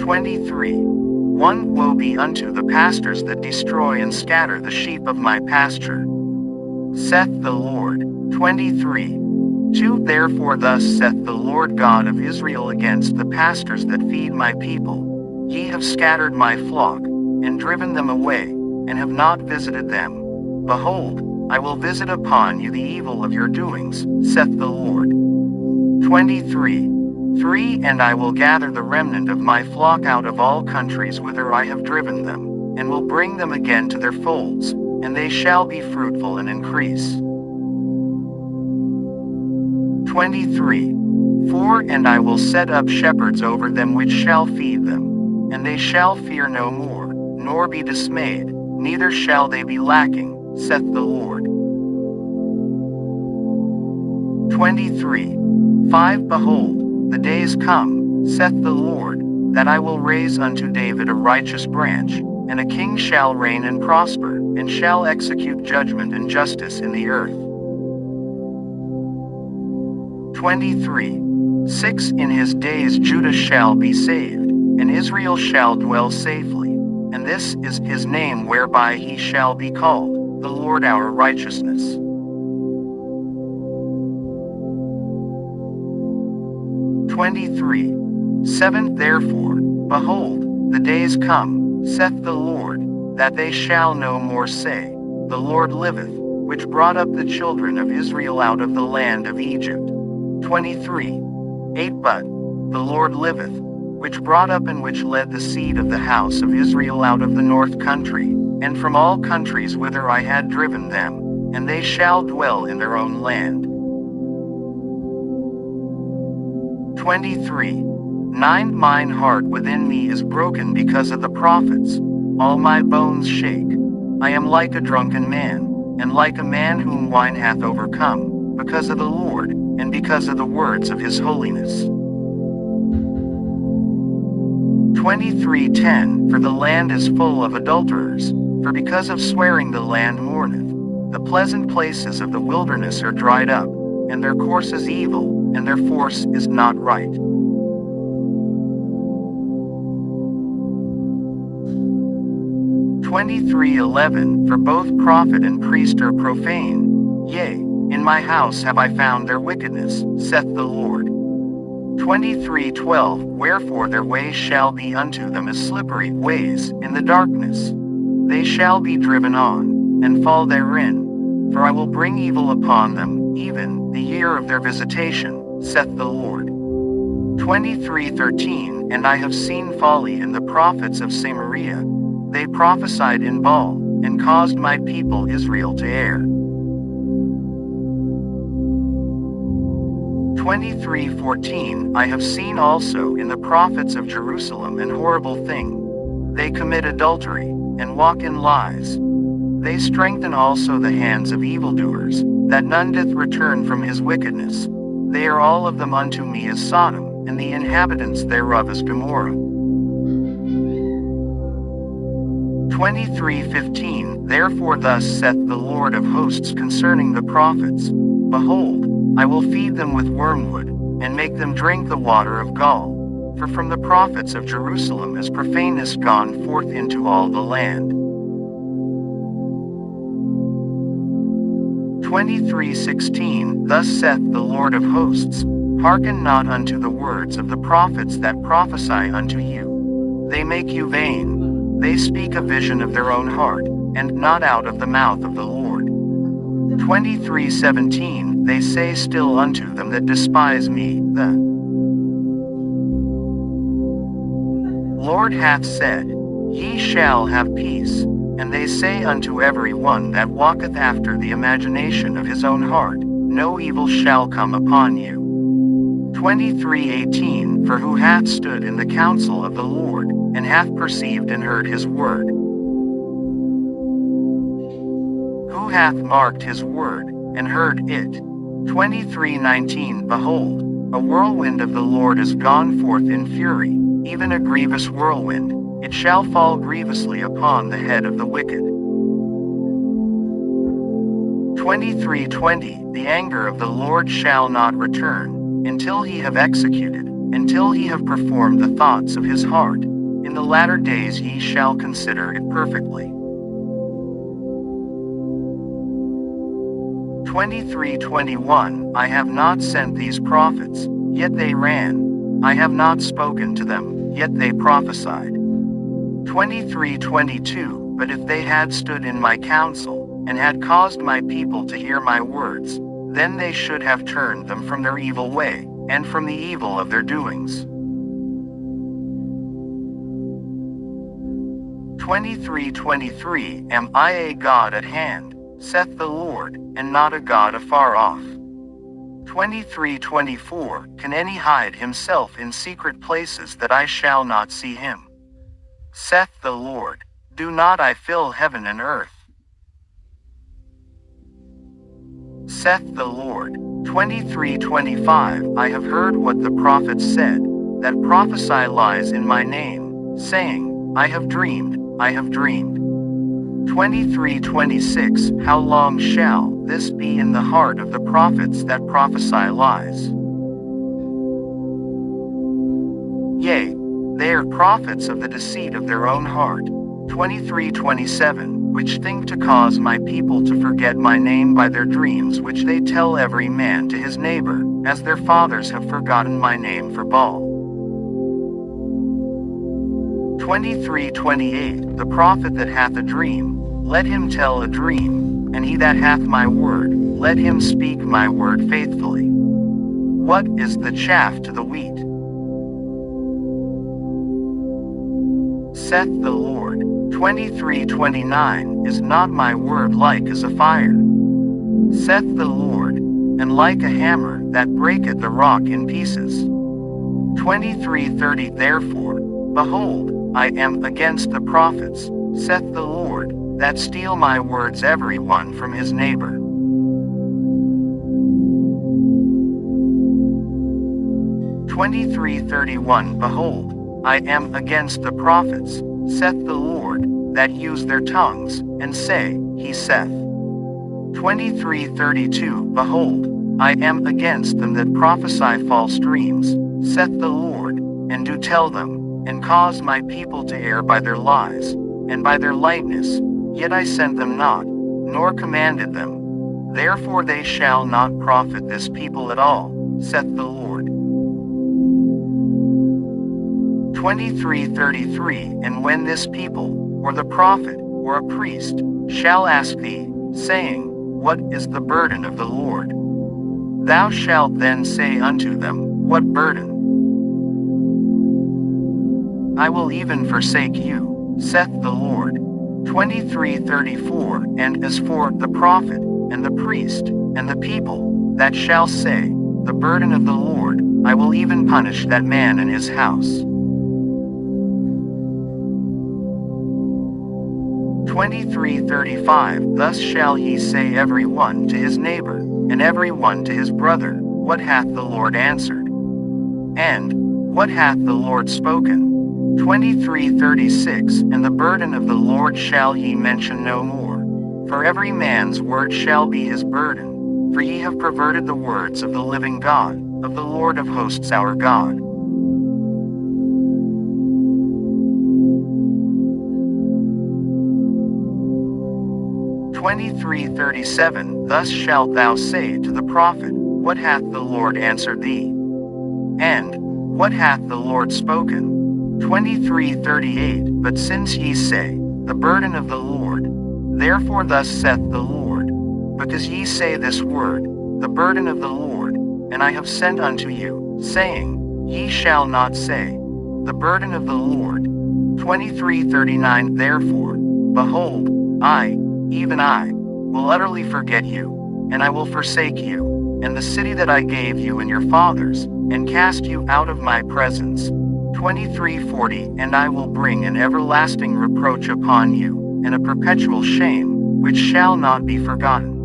23. 1 Woe be unto the pastors that destroy and scatter the sheep of my pasture, saith the Lord. 23. 2 Therefore thus saith the Lord God of Israel against the pastors that feed my people, ye have scattered my flock, and driven them away, and have not visited them. Behold, I will visit upon you the evil of your doings, saith the Lord. 23. 3 And I will gather the remnant of my flock out of all countries whither I have driven them, and will bring them again to their folds, and they shall be fruitful and increase. 23. 4 And I will set up shepherds over them which shall feed them, and they shall fear no more, nor be dismayed, neither shall they be lacking, saith the Lord. 23. 5 Behold, the days come, saith the Lord, that I will raise unto David a righteous branch, and a king shall reign and prosper, and shall execute judgment and justice in the earth. 23. 6 In his days Judah shall be saved, and Israel shall dwell safely, and this is his name whereby he shall be called, the Lord our righteousness. 23. 7 Therefore, behold, the days come, saith the Lord, that they shall no more say, The Lord liveth, which brought up the children of Israel out of the land of Egypt. 23. 8 But the Lord liveth, which brought up and which led the seed of the house of Israel out of the north country, and from all countries whither I had driven them, and they shall dwell in their own land. 23. 9 Mine heart within me is broken because of the prophets, all my bones shake. I am like a drunken man, and like a man whom wine hath overcome, because of the Lord, and because of the words of his holiness. 23:10 For the land is full of adulterers, for because of swearing the land mourneth. The pleasant places of the wilderness are dried up, and their course is evil, and their force is not right. 23:11 For both prophet and priest are profane, yea, in my house have I found their wickedness, saith the Lord. 23:12 Wherefore their way shall be unto them as slippery ways in the darkness. They shall be driven on, and fall therein. For I will bring evil upon them, even the year of their visitation, saith the Lord. 23:13 And I have seen folly in the prophets of Samaria. They prophesied in Baal, and caused my people Israel to err. 23:14 I have seen also in the prophets of Jerusalem an horrible thing. They commit adultery, and walk in lies. They strengthen also the hands of evildoers, that none doth return from his wickedness. They are all of them unto me as Sodom, and the inhabitants thereof as Gomorrah. 23:15 Therefore thus saith the Lord of hosts concerning the prophets, Behold, I will feed them with wormwood, and make them drink the water of gall. For from the prophets of Jerusalem is profaneness gone forth into all the land. 23:16 Thus saith the Lord of hosts, Hearken not unto the words of the prophets that prophesy unto you. They make you vain. They speak a vision of their own heart, and not out of the mouth of the Lord. 23:17 They say still unto them that despise me, The Lord hath said, Ye shall have peace. And they say unto every one that walketh after the imagination of his own heart, No evil shall come upon you. 23:18 For who hath stood in the counsel of the Lord, and hath perceived and heard his word? Who hath marked his word, and heard it? 23:19 Behold, a whirlwind of the Lord is gone forth in fury, even a grievous whirlwind. It shall fall grievously upon the head of the wicked. 23:20 The anger of the Lord shall not return, until he have executed, until he have performed the thoughts of his heart. In the latter days ye shall consider it perfectly. 23:21 I have not sent these prophets, yet they ran. I have not spoken to them, yet they prophesied. 23:22 But if they had stood in my counsel, and had caused my people to hear my words, then they should have turned them from their evil way, and from the evil of their doings. 23:23 Am I a God at hand, saith the Lord, and not a God afar off? 23:24 Can any hide himself in secret places that I shall not see him? Saith the Lord, do not I fill heaven and earth? Saith the Lord. 23:25 I have heard what the prophets said, that prophesy lies in my name, saying, I have dreamed, I have dreamed. 23:26 How long shall this be in the heart of the prophets that prophesy lies? Yea, they are prophets of the deceit of their own heart. 23:27 Which think to cause my people to forget my name by their dreams which they tell every man to his neighbor, as their fathers have forgotten my name for Baal. 23:28 The prophet that hath a dream, let him tell a dream, and he that hath my word, let him speak my word faithfully. What is the chaff to the wheat? Saith the Lord. 23:29 Is not my word like as a fire? Saith the Lord, and like a hammer that breaketh the rock in pieces. 23:30 Therefore, behold, I am against the prophets, saith the Lord, that steal my words every one from his neighbor. 23:31 Behold, I am against the prophets, saith the Lord, that use their tongues, and say, He saith. 23:32 Behold, I am against them that prophesy false dreams, saith the Lord, and do tell them, and cause my people to err by their lies, and by their lightness, yet I sent them not, nor commanded them. Therefore they shall not profit this people at all, saith the Lord. 23:33 And when this people, or the prophet, or a priest, shall ask thee, saying, What is the burden of the Lord? Thou shalt then say unto them, What burden? I will even forsake you, saith the Lord. 23:34 And as for the prophet, and the priest, and the people, that shall say, The burden of the Lord, I will even punish that man and his house. 23:35 Thus shall ye say every one to his neighbor, and every one to his brother, What hath the Lord answered? And, What hath the Lord spoken? 23:36 And the burden of the Lord shall ye mention no more. For every man's word shall be his burden. For ye have perverted the words of the living God, of the Lord of hosts our God. 23:37 Thus shalt thou say to the prophet, What hath the Lord answered thee? And, What hath the Lord spoken? 23:38 But since ye say, The burden of the Lord, therefore thus saith the Lord, because ye say this word, The burden of the Lord, and I have sent unto you, saying, Ye shall not say, The burden of the Lord. 23:39 Therefore, behold, I, even I, will utterly forget you, and I will forsake you, and the city that I gave you and your fathers, and cast you out of my presence. 23:40 And I will bring an everlasting reproach upon you, and a perpetual shame, which shall not be forgotten.